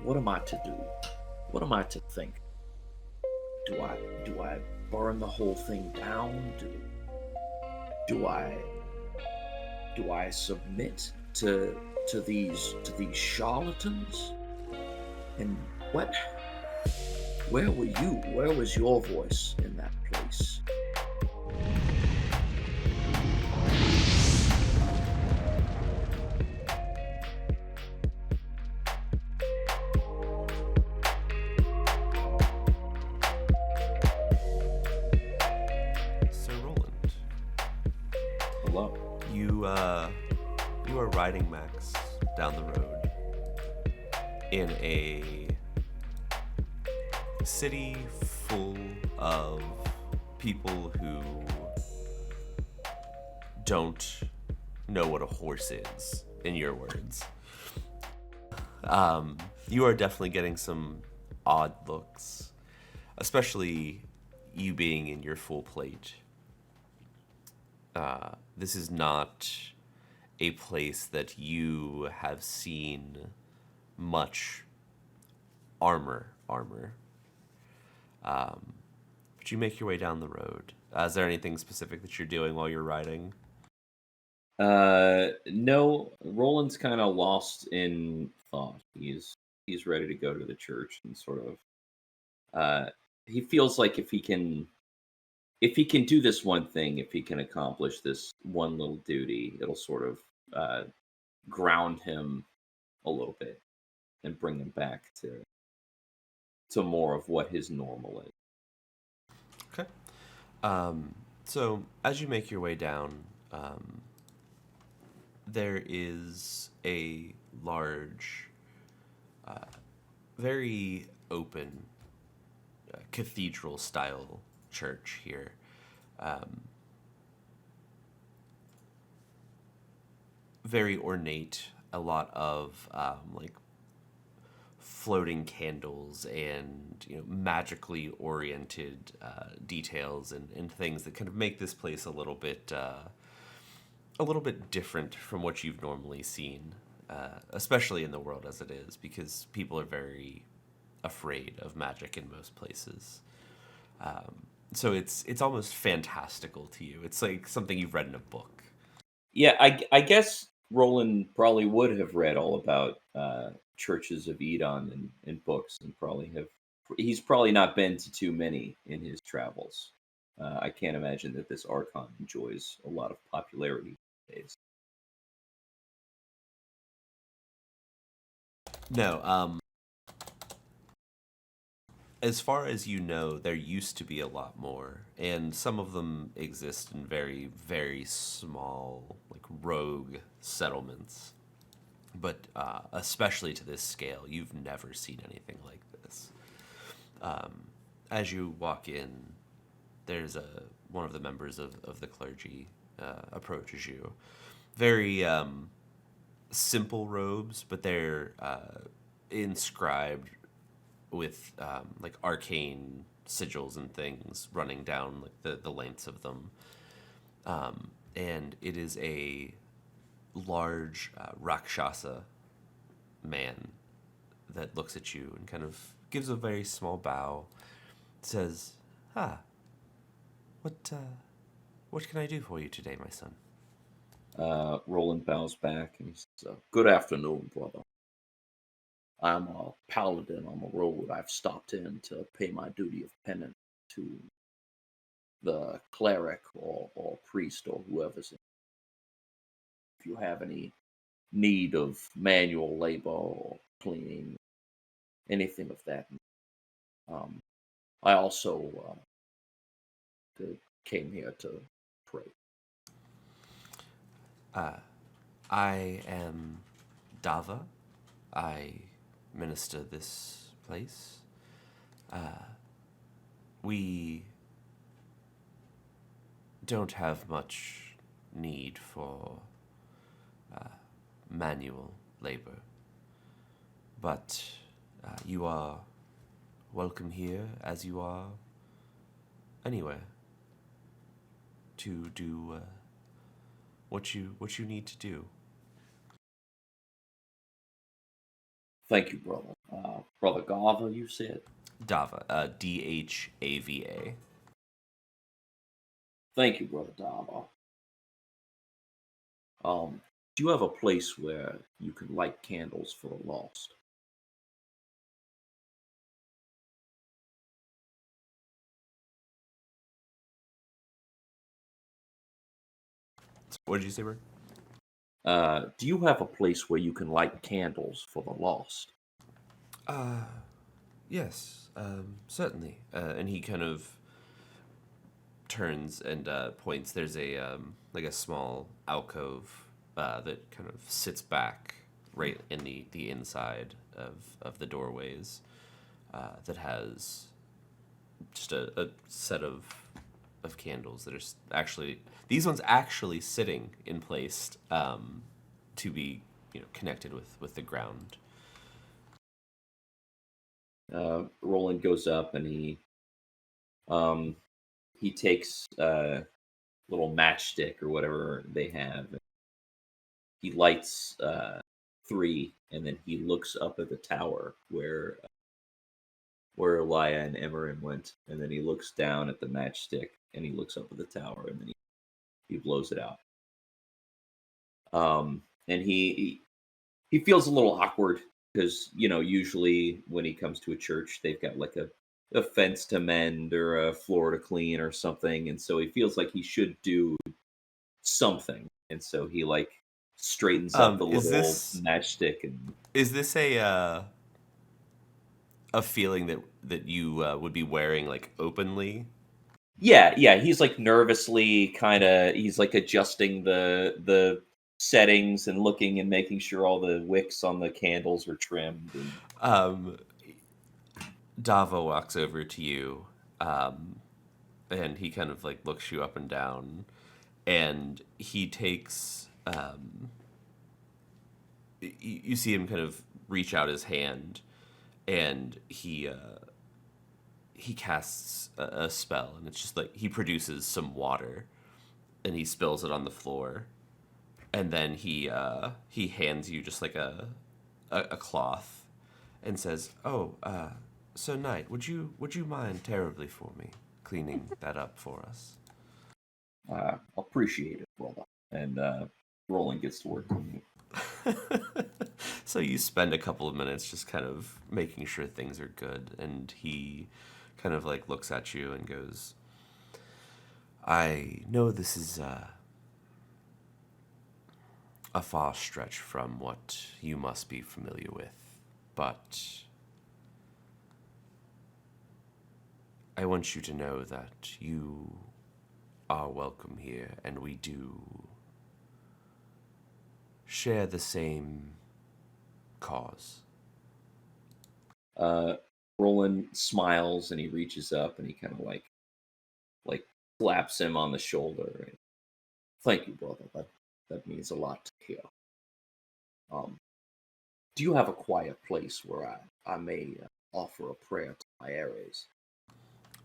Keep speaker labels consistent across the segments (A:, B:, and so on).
A: What am I to do? What am I to think? Do I burn the whole thing down? Do I do I submit to these charlatans? And what? Where were you? Where was your voice in that place?
B: Sir Roland,
A: Hello.
B: you are riding Max down the road in a city full of people who don't know what a horse is, in your words. You are definitely getting some odd looks, especially you being in your full plate. This is not a place that you have seen much armor. But you make your way down the road. Is there anything specific that you're doing while you're riding?
A: No, Roland's kind of lost in thought. He's ready to go to the church and sort of he feels like if he can do this one thing, if he can accomplish this one little duty, it'll sort of uh ground him a little bit and bring him back to more of what his normal is.
B: Okay. So as you make your way down, there is a large, very open cathedral style church here. Very ornate, a lot of like floating candles and magically oriented details and things that kind of make this place a little bit different from what you've normally seen, especially in the world as it is, because people are very afraid of magic in most places. So it's almost fantastical to you. It's like something you've read in a book.
A: Yeah, I guess Roland probably would have read all about churches of Edon in books, and probably have. He's probably not been to too many in his travels. I can't imagine that this archon enjoys a lot of popularity these days.
B: No, as far as you know, there used to be a lot more, and some of them exist in very, very small, like rogue settlements. But especially to this scale, you've never seen anything like this. As you walk in, there's one of the members of the clergy approaches you. Very simple robes, but they're inscribed with like arcane sigils and things running down like the lengths of them. And it is a large Rakshasa man that looks at you and kind of gives a very small bow. Says, "Ah, what can I do for you today, my son?"
A: Roland bows back and he says, "Good afternoon, brother. I'm a paladin on the road. I've stopped in to pay my duty of penance to the cleric or priest or whoever's in. If you have any need of manual labor or cleaning, anything of that. Um, I also came here to pray."
B: I am Dava. I minister this place. We don't have much need for manual labor, but you are welcome here as you are anywhere to do what you need to do.
A: Thank you, brother. Brother Gava, you said?
B: Dava, Dhava.
A: Thank you, brother Dava. Do you have a place where you can light candles for the lost?
B: What did you say, Bert?
A: Do you have a place where you can light candles for the lost?
B: Yes, certainly. And he kind of turns and points. There's a like a small alcove that kind of sits back right in the inside of the doorways that has just a set of candles that are actually these ones actually sitting in place to be connected with the ground.
A: Roland goes up and um, he takes a little matchstick or whatever they have. He lights three, and then he looks up at the tower where Elia and Emmerin went, and then he looks down at the matchstick, and he looks up at the tower, and then he blows it out. And he feels a little awkward because usually when he comes to a church, they've got like a fence to mend or a floor to clean or something, and so he feels like he should do something, and so he like straightens up the
B: Is
A: little
B: this
A: matchstick and
B: is this a feeling that you would be wearing like openly?
A: yeah, he's like nervously he's like adjusting the settings and looking and making sure all the wicks on the candles are trimmed and
B: Um, Dava walks over to you, and he kind of like looks you up and down, and he takes. You see him kind of reach out his hand, and he casts a spell, and it's just like he produces some water, and he spills it on the floor, and then he hands you just like a cloth, and says, "Oh, Sir Knight, would you mind terribly for me cleaning that up for us?"
A: appreciate it, brother. And Roland gets to work.
B: So you spend a couple of minutes just kind of making sure things are good, and he kind of like looks at you and goes, "I know this is a far stretch from what you must be familiar with, but I want you to know that you are welcome here, and we do share the same cause."
A: Roland smiles and he reaches up and he kind of like slaps him on the shoulder. And, thank you, brother. That means a lot to hear. Um, do you have a quiet place where I may offer a prayer to my Ares?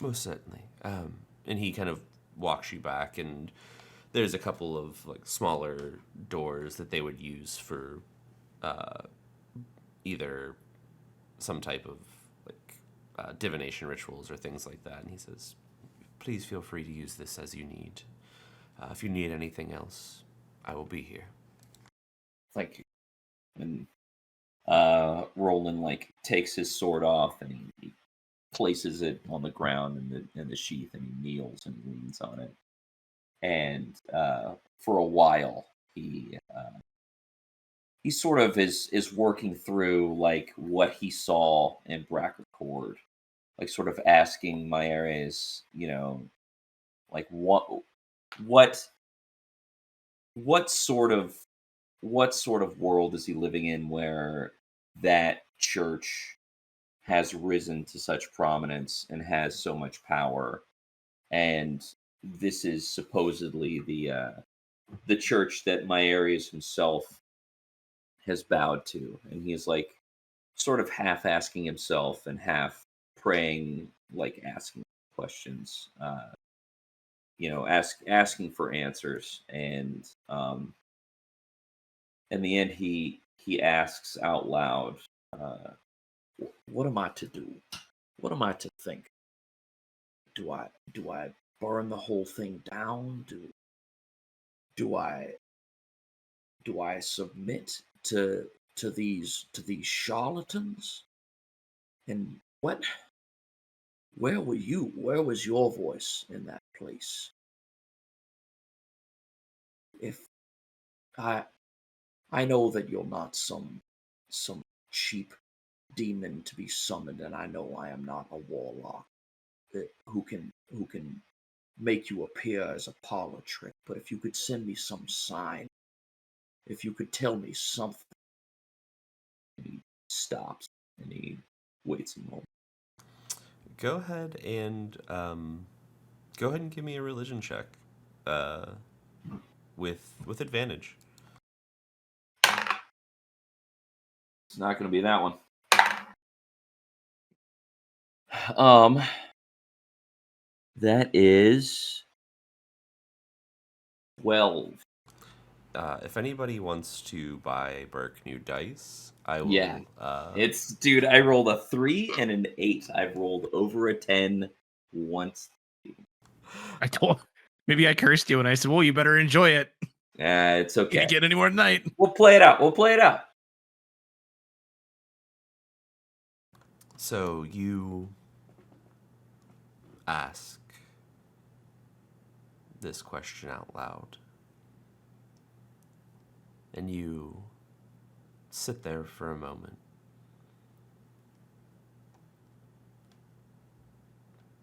B: Most certainly. And he kind of walks you back, and there's a couple of like smaller doors that they would use for either some type of like divination rituals or things like that. And he says, "Please feel free to use this as you need. If you need anything else, I will be here."
A: Thank you. And Roland like takes his sword off and he places it on the ground in the sheath and he kneels and leans on it. And for a while he sort of is working through like what he saw in Brackercord, like sort of asking Myares, like what what sort of what sort of world is he living in where that church has risen to such prominence and has so much power, and this is supposedly the church that Myares himself has bowed to, and he's like sort of half asking himself and half praying, like asking questions, asking for answers, and in the end he asks out loud, Uh, what am I to do? What am I to think? Do I burn the whole thing down? Do I do I submit to these charlatans? And where were you? Where was your voice in that place? If I I know that you're not some cheap demon to be summoned, and I know I am not a warlock who can make you appear as a parlor trick. But if you could send me some sign, if you could tell me something. And he stops and he waits a moment.
B: Go ahead and give me a religion check, uh, with advantage.
A: It's not going to be that one. Um, that is 12.
B: If anybody wants to buy Burke new dice, I
A: Yeah,
B: will.
A: it's dude. I rolled a 3 and an 8. I've rolled over a 10 once.
C: I told maybe I cursed you and I said, "Well, you better enjoy it.
A: It's okay.
C: Can't get any more tonight."
A: We'll play it out. We'll play it out.
B: So you ask this question out loud, and you sit there for a moment,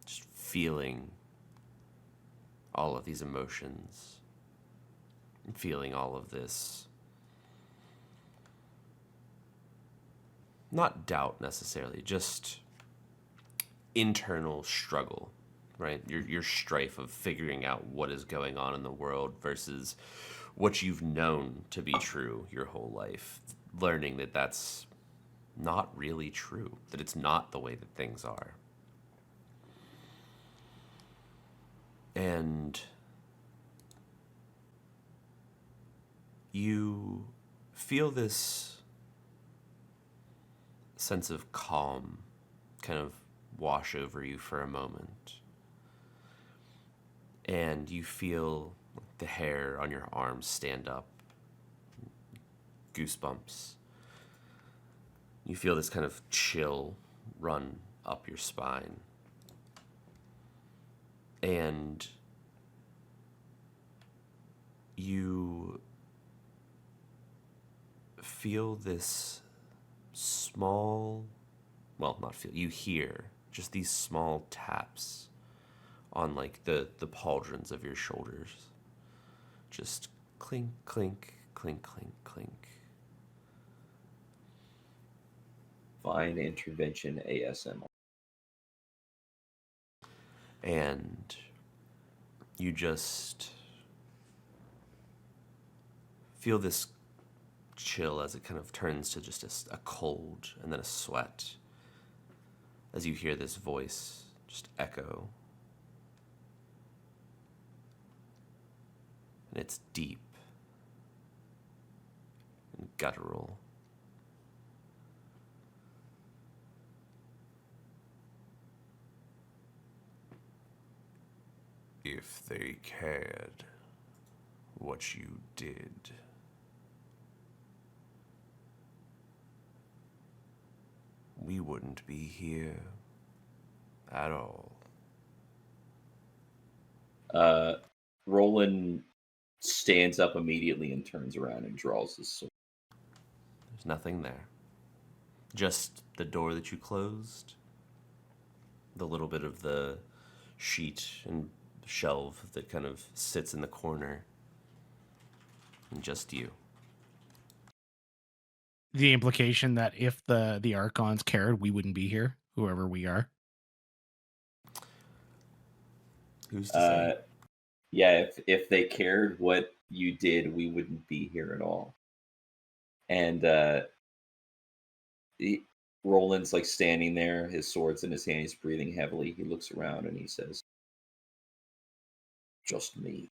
B: just feeling all of these emotions, and feeling all of this, not doubt necessarily, just internal struggle, right? Your strife of figuring out what is going on in the world versus what you've known to be true your whole life, learning that that's not really true, that it's not the way that things are. And you feel this sense of calm kind of wash over you for a moment. And you feel the hair on your arms stand up, goosebumps. You feel this kind of chill run up your spine. And you feel this small, well, not feel, you hear just these small taps on like the pauldrons of your shoulders. Just clink, clink, clink, clink, clink.
A: Fine intervention ASMR.
B: And you just feel this chill as it kind of turns to just a cold and then a sweat as you hear this voice just echo. And it's deep and guttural. If they cared what you did, we wouldn't be here at all.
A: Roland stands up immediately and turns around and draws his sword.
B: There's nothing there. Just the door that you closed, the little bit of the sheet and shelf that kind of sits in the corner, and just you.
C: The implication that if the Archons cared, we wouldn't be here, whoever we are.
B: Who's to say?
A: Yeah, if they cared what you did, we wouldn't be here at all. And Roland's like standing there, his sword's in his hand, he's breathing heavily. He looks around and he says, "Just me."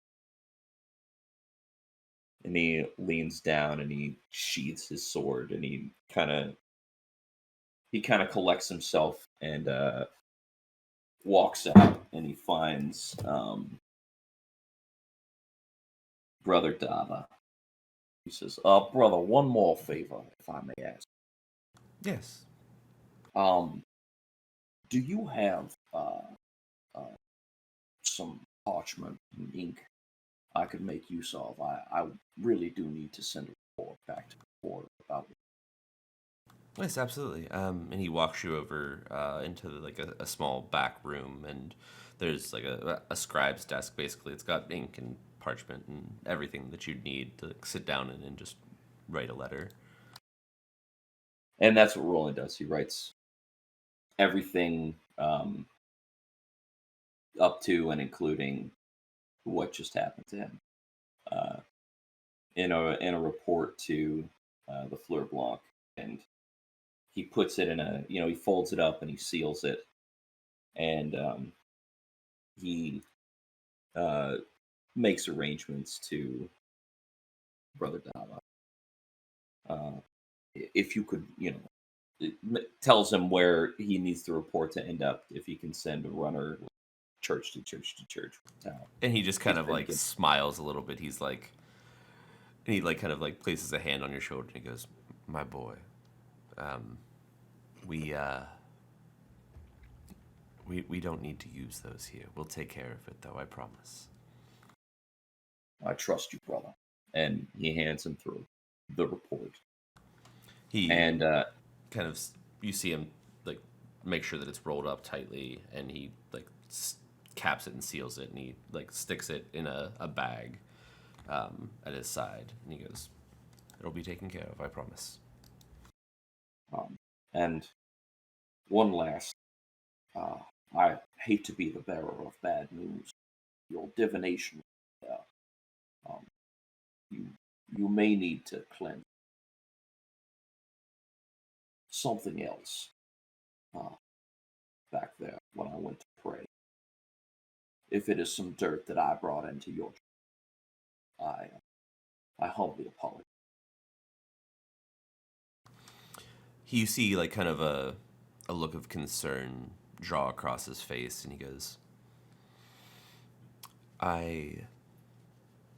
A: And he leans down and he sheaths his sword and he kind of he kind of collects himself and walks out, and he finds Brother Dava. He says, brother, one more favor, if I may ask.
B: Yes.
A: Do you have some parchment and ink I could make use of? I really do need to send a report back to the court about it.
B: Yes, absolutely. And he walks you over into like a small back room, and there's like a scribe's desk. Basically, it's got ink and parchment and everything that you'd need to like, sit down and just write a letter.
A: And that's what Roland does. He writes everything up to and including what just happened to him in a report to the Fleur Blanc, and he puts it in he folds it up and he seals it, and he makes arrangements to Brother Dava. If you could, it tells him where he needs the report to end up, if he can send a runner church to church to church.
B: And he just kind of like smiles a little bit. He's like, and he like kind of like places a hand on your shoulder and he goes, "My boy, we don't need to use those here. We'll take care of it, though. I promise."
A: I trust you, brother. And he hands him through the report.
B: Kind of, you see him like make sure that it's rolled up tightly, and he like caps it and seals it, and he like sticks it in a bag at his side, and he goes, "It'll be taken care of, I promise."
A: And one last, I hate to be the bearer of bad news. Your divination, you may need to cleanse something else back there when I went to pray. If it is some dirt that I brought into your church, I humbly apologize.
B: You see like kind of a look of concern draw across his face, and he goes, "I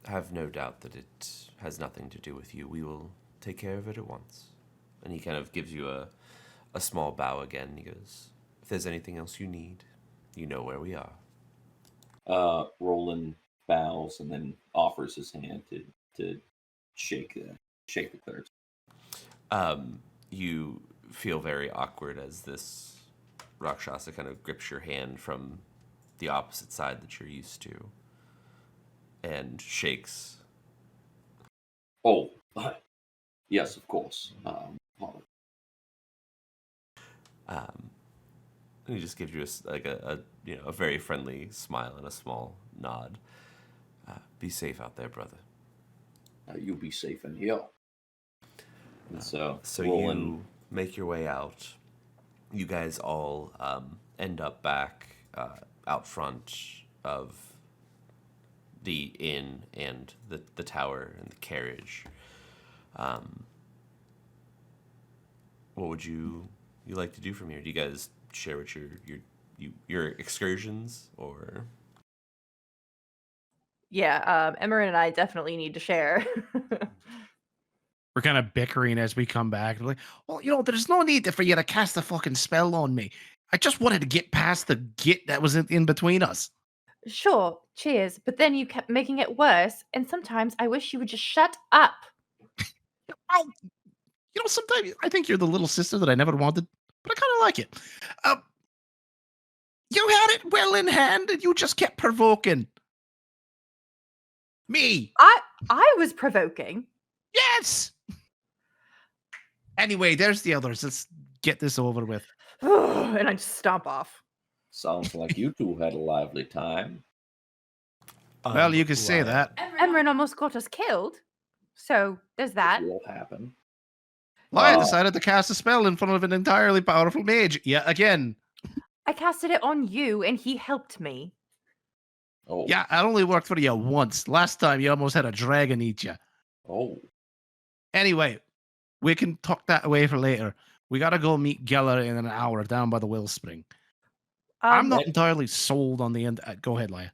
B: have no doubt that it has nothing to do with you. We will take care of it at once." And he kind of gives you a small bow again. He goes, "If there's anything else you need, you know where we are."
A: Roland bows and then offers his hand to shake the cleric.
B: You feel very awkward as this Rakshasa kind of grips your hand from the opposite side that you're used to and shakes.
A: Oh, yes, of course.
B: And he just gives you a very friendly smile and a small nod. Be safe out there, brother.
A: You be safe in here. And so
B: Roland, you make your way out. You guys all end up back out front of the inn and the tower and the carriage. What would you like to do from here? Do you guys share what your excursions, or?
D: Yeah, Emmerin and I definitely need to share.
C: We're kind of bickering as we come back. We're like, well, there's no need for you to cast a fucking spell on me. I just wanted to get past the git that was in between us.
D: Sure, cheers. But then you kept making it worse, and sometimes I wish you would just shut up.
C: Oh, sometimes I think you're the little sister that I never wanted, but I kind of like it. You had it well in hand, and you just kept provoking me.
D: I was provoking.
C: Yes. Anyway, there's the others. Let's get this over with.
D: And I just stomp off.
A: Sounds like you two had a lively time.
C: Well, you could say that.
D: Emmerin almost got us killed. So there's that.
A: It will happen.
C: I decided to cast a spell in front of an entirely powerful mage. Yeah, again.
D: I casted it on you, and he helped me.
A: Oh.
C: Yeah, it only worked for you once. Last time, you almost had a dragon eat you.
A: Oh.
C: Anyway, we can talk that away for later. We got to go meet Geller in an hour down by the wellspring. I'm not entirely sold on the end. Go ahead, Leia.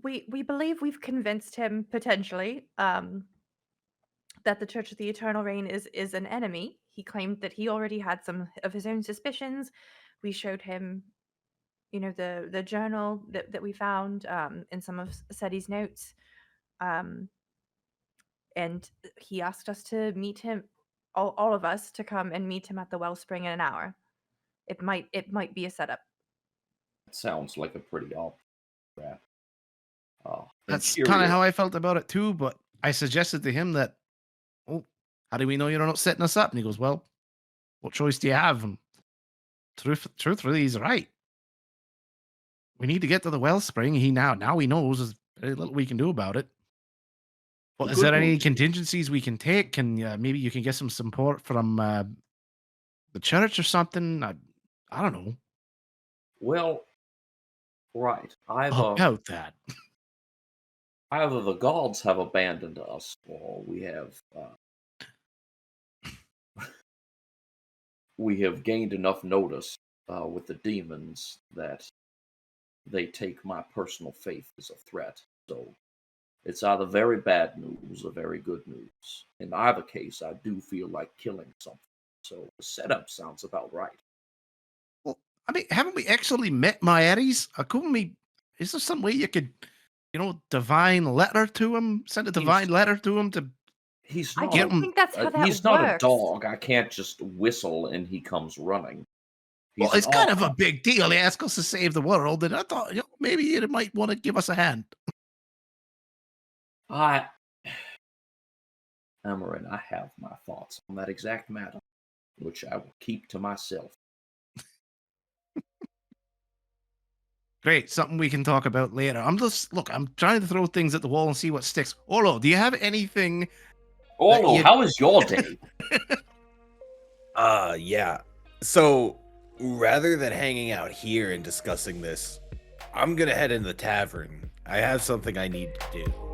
D: We believe we've convinced him potentially that the Church of the Eternal Reign is an enemy. He claimed that he already had some of his own suspicions. We showed him, the journal that we found in some of Seti's notes, and he asked us to meet him, all of us, to come and meet him at the wellspring in an hour. It might be a setup.
A: It sounds like a pretty off trap.
C: That's kind of how I felt about it too, but I suggested to him that, oh, how do we know you're not setting us up? And he goes, well, what choice do you have? And truthfully, he's right. We need to get to the wellspring. Now he knows there's very little we can do about it. Well, is there any contingencies we can take? Can maybe you can get some support from the church or something? I don't know.
A: Well, right.
C: About that.
A: Either the gods have abandoned us, or we have gained enough notice with the demons that they take my personal faith as a threat. So it's either very bad news or very good news. In either case, I do feel like killing something. So the setup sounds about right.
C: Well, I mean, haven't we actually met Maeres? Couldn't we? Is there some way you could, divine letter to him? Send a divine letter to him to.
A: I
D: don't think that's how that
A: he's not
D: works.
A: a dog. I can't just whistle and he comes running.
C: Well, it's kind of a big deal. He asked us to save the world, and I thought, maybe you might want to give us a hand.
A: Emmerin, I have my thoughts on that exact matter, which I will keep to myself.
C: Great, something we can talk about later. I'm trying to throw things at the wall and see what sticks. Orlo, do you have anything?
A: Orlo, how was your day?
E: Yeah. So rather than hanging out here and discussing this, I'm gonna head in the tavern. I have something I need to do.